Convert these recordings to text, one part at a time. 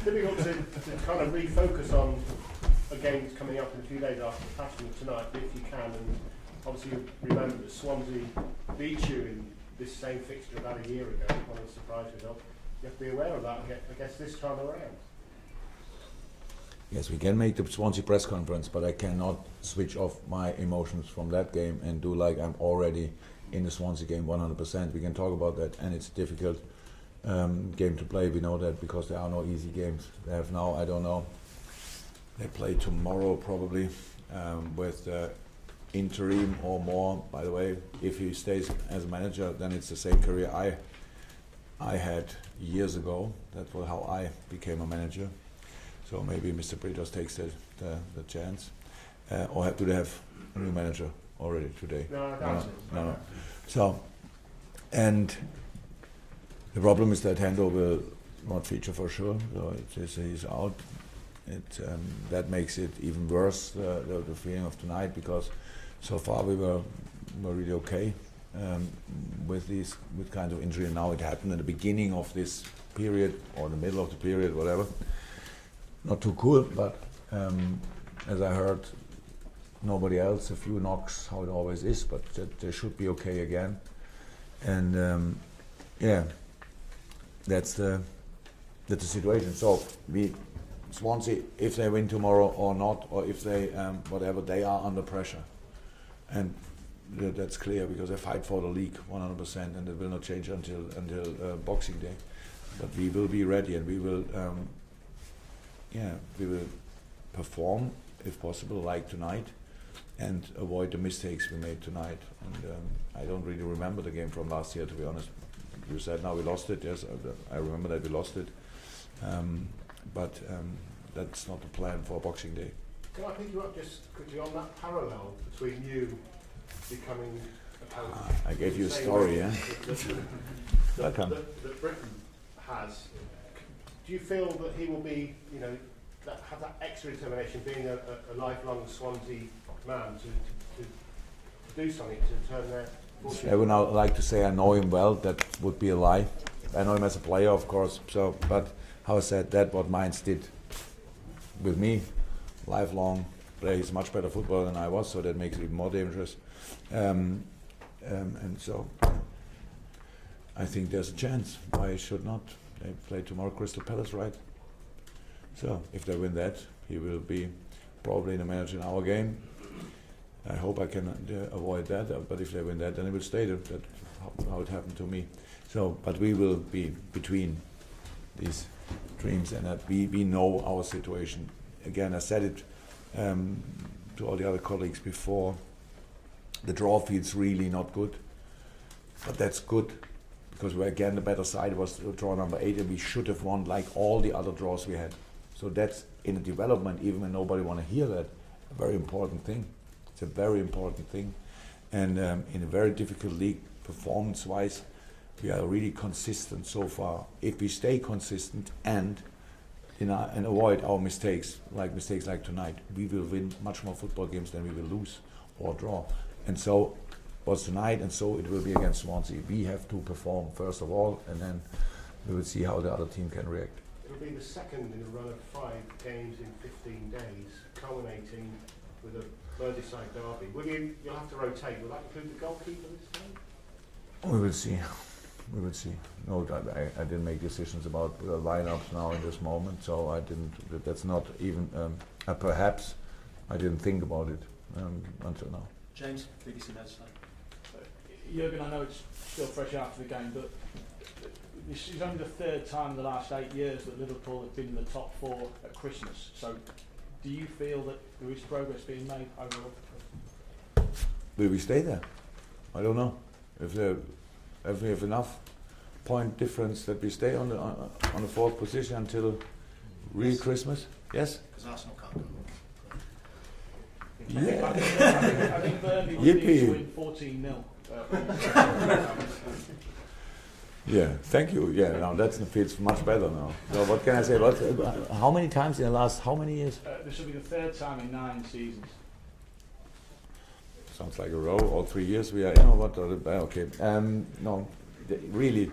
difficult to kind of refocus on a game that's coming up in a few days after the passing of tonight, but if you can, and obviously you remember that Swansea beat you in this same fixture about a year ago, one of the surprise results. You have to be aware of that, I guess, this time around. Yes, we can make the Swansea press conference, but I cannot switch off my emotions from that game and do like I'm already in the Swansea game 100%. We can talk about that, and it's a difficult game to play. We know that because there are no easy games. They have now, I don't know, they play tomorrow probably with interim or more. By the way, if he stays as a manager, then it's the same career I had years ago. That was how I became a manager. So maybe Mr. Britos takes the chance. Or do they have a new manager already today? No. So, and the problem is that Hendo will not feature for sure. So he's out. That makes it even worse, the feeling of tonight, because so far we were really okay with kind of injury. And now it happened at the beginning of this period or the middle of the period, whatever. Not too cool, but as I heard, nobody else, a few knocks, how it always is, but they should be okay again. And yeah, that's the situation. So Swansea, if they win tomorrow or not, or if they whatever, they are under pressure, and that's clear because they fight for the league 100%, and it will not change until Boxing Day. But we will be ready, and we will perform if possible, like tonight, and avoid the mistakes we made tonight. And I don't really remember the game from last year, to be honest. You said now we lost it. Yes, I remember that we lost it. But that's not the plan for Boxing Day. Can I pick you up just quickly on that parallel between you becoming a coach? I gave you a story, yeah? Welcome. That Britain has. Do you feel that he will be, have that extra determination, being a lifelong Swansea man, to do something to turn their fortune? I would now like to say I know him well. That would be a lie. I know him as a player, of course. So, but how I said that, what Mainz did with me, lifelong player. He's much better footballer than I was, so that makes it even more dangerous. And so I think there's a chance. Why should not? They play tomorrow Crystal Palace, right? So if they win that, he will be probably the manager in our game. I hope I can avoid that, but if they win that, then he will stay there. That's how it happened to me. So, but we will be between these dreams, and that we know our situation. Again, I said it to all the other colleagues before. The draw feels really not good, but that's good, because again the better side was draw number 8, and we should have won like all the other draws we had. So that's in a development, even when nobody want to hear that, a very important thing. It's a very important thing, and in a very difficult league, performance-wise, we are really consistent so far. If we stay consistent and avoid our mistakes like tonight, we will win much more football games than we will lose or draw. And so was tonight, and so it will be against Swansea. We have to perform first of all, and then we will see how the other team can react. It'll be the second in a run of 5 games in 15 days, culminating with a Merseyside derby. You'll have to rotate. Will that include the goalkeeper this time? We will see. We will see. No, I didn't make decisions about lineups now in this moment, so I didn't. That's not even. Perhaps I didn't think about it until now. James, BBC Merseyside. Jurgen, I know it's still fresh after the game, but this is only the 3rd time in the last 8 years that Liverpool have been in the top 4 at Christmas. So, do you feel that there is progress being made overall? Will we stay there? I don't know. If we have enough point difference that we stay on the 4th position until real Christmas, yes. Because Arsenal can't go. Yeah. I think Burnley would need to win 14-0. Yeah, thank you. Yeah, now that feels much better now. So what can I say? How many times in the last how many years? This will be the 3rd time in 9 seasons. Sounds like a row. All 3 years we are. You know what? Okay. No, really.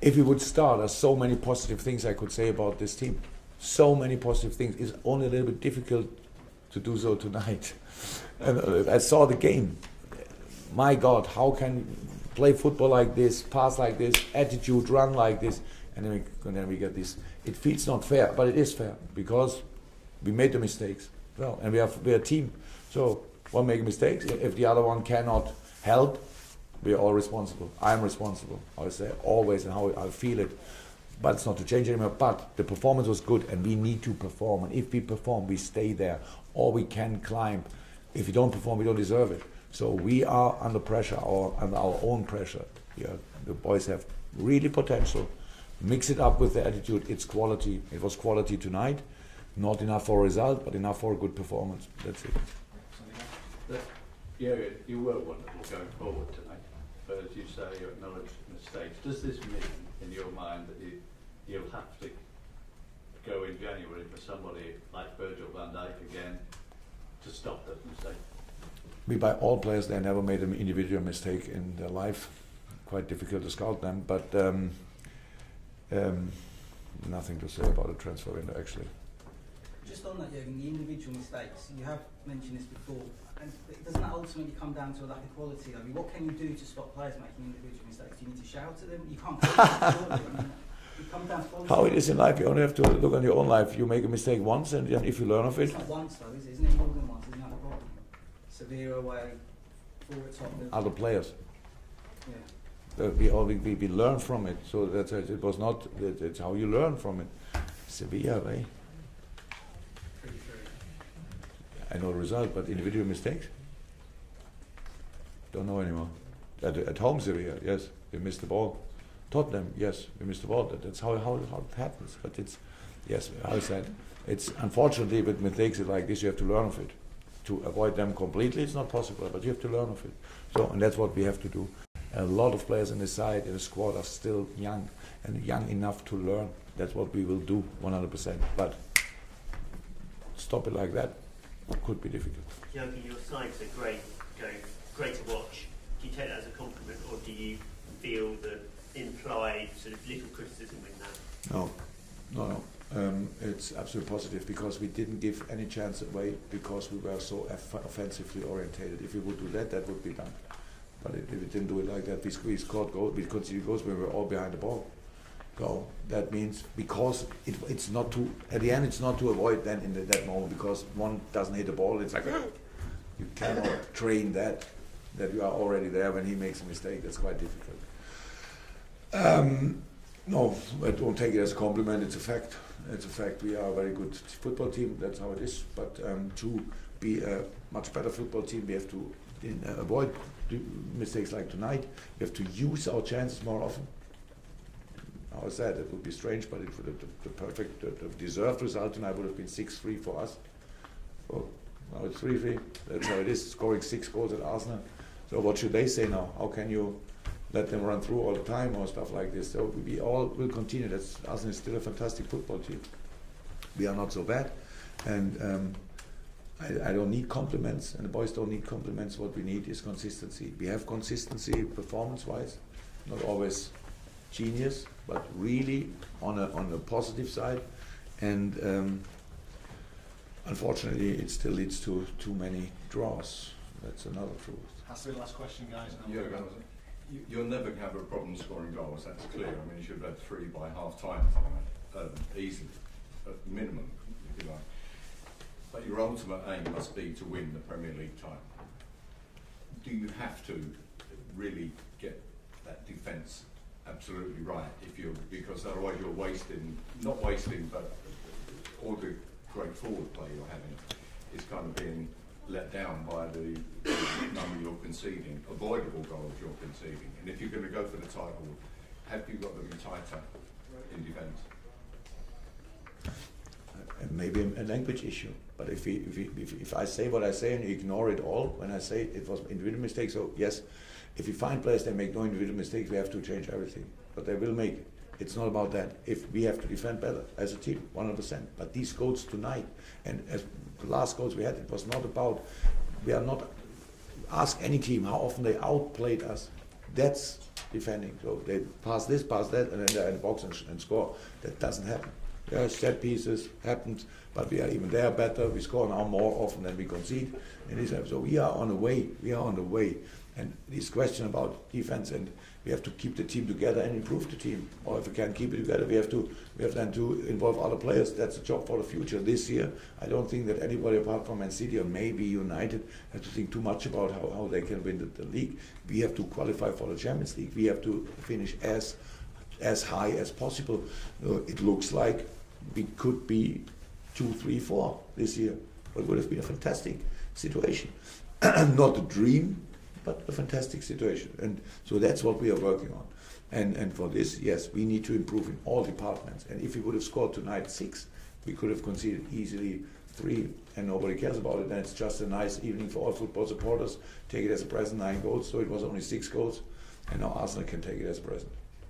if we would start, there's so many positive things I could say about this team. So many positive things. It's only a little bit difficult to do so tonight. And I saw the game. My God, how can we play football like this, pass like this, attitude, run like this, and then we get this. It feels not fair, but it is fair because we made the mistakes. Well, and we're a team. So one make mistakes. If the other one cannot help, we are all responsible. I'm responsible. I say always, and how I feel it. But it's not to change anymore. But the performance was good, and we need to perform. And if we perform, we stay there, or we can climb. If we don't perform, we don't deserve it. So we are under pressure, or under our own pressure. Yeah, the boys have really potential. Mix it up with the attitude. It's quality. It was quality tonight. Not enough for a result, but enough for a good performance. That's it. Yeah, you were wonderful going forward tonight, but as you say, you acknowledge mistakes. Does this mean, in your mind, that you'll have to go in January for somebody like Virgil van Dijk again to stop that mistake? We buy all players. They never made an individual mistake in their life. Quite difficult to scout them, but nothing to say about a transfer window actually. Just on that, Jurgen, the individual mistakes, you have mentioned this before, and doesn't that ultimately come down to a lack of quality? I mean, what can you do to stop players making individual mistakes? Do you need to shout at them? You can't it comes down to quality. How it is in life, you only have to look on your own life. You make a mistake once, and if you learn of it... It's not once though, is it? Isn't it more than once? Isn't that the problem? Severe away, forward top. Other players. Yeah. We learn from it, so that's it. It was not... It's how you learn from it. Severe, right? I know the result, but individual mistakes? Don't know anymore. At home, Sevilla, yes, we missed the ball. Tottenham, yes, we missed the ball. That's how it happens. But it's, yes, I said, it's unfortunately with mistakes like this, you have to learn of it. To avoid them completely, it's not possible, but you have to learn of it. So, and that's what we have to do. A lot of players in the side, in the squad, are still young, and young enough to learn. That's what we will do, 100%. But stop it like that could be difficult. Jurgen, your sides are great to watch. Do you take that as a compliment, or do you feel the implied sort of little criticism in that? No. It's absolutely positive because we didn't give any chance away because we were so offensively orientated. If we would do that, that would be done. But if we didn't do it like that, we scored goals, we conceded goals when we were all behind the ball. So that means because it's not to, at the end it's not to avoid then in that moment because one doesn't hit the ball, it's like you cannot train that you are already there when he makes a mistake. That's quite difficult. No, I don't take it as a compliment, it's a fact. It's a fact. We are a very good football team, that's how it is. But to be a much better football team, we have to avoid mistakes like tonight. We have to use our chances more often. I said it would be strange, but the perfect, the deserved result tonight would have been 6-3 for us. Well, now it's 3-3. That's how it is. Scoring 6 goals at Arsenal. So what should they say now? How can you let them run through all the time or stuff like this? So we all will continue. Arsenal is still a fantastic football team. We are not so bad, and I don't need compliments, and the boys don't need compliments. What we need is consistency. We have consistency performance-wise, not always genius, but really on a positive side, and unfortunately it still leads to too many draws. That's another truth. Has to be the last question, guys. You'll never have a problem scoring goals, that's clear. I mean, you should have had 3 by half time, easily, at minimum, if you like. But your ultimate aim must be to win the Premier League title. Do you have to really get that defence absolutely right because otherwise you're not wasting, but all the great forward play you're having is kind of being let down by the number you're conceding, avoidable goals you're conceding. And if you're going to go for the title, have you got to be tighter in defence? Maybe a language issue, but if I say what I say and you ignore it all, when I say it was individual mistakes, so yes, if we find players that make no individual mistakes, we have to change everything. But they will make it. It's not about that. If we have to defend better as a team, 100%. But these goals tonight, and as the last goals we had, it was not about, we are not, ask any team how often they outplayed us. That's defending. So they pass this, pass that, and then they're in the box and score. That doesn't happen. Yeah, set pieces happened, but we are even there better. We score now more often than we concede. So we are on the way. We are on the way. And this question about defense, and we have to keep the team together and improve the team. Or if we can't keep it together, we have then to involve other players. That's a job for the future. This year, I don't think that anybody apart from Man City or maybe United has to think too much about how they can win the league. We have to qualify for the Champions League. We have to finish as high as possible. It looks like we could be 2, 3, 4 this year. It would have been a fantastic situation. Not a dream, but a fantastic situation. And so that's what we are working on. And for this, yes, we need to improve in all departments. And if we would have scored tonight 6, we could have conceded easily 3, and nobody cares about it. And it's just a nice evening for all football supporters. Take it as a present, 9 goals, so it was only 6 goals. And now Arsenal can take it as a present.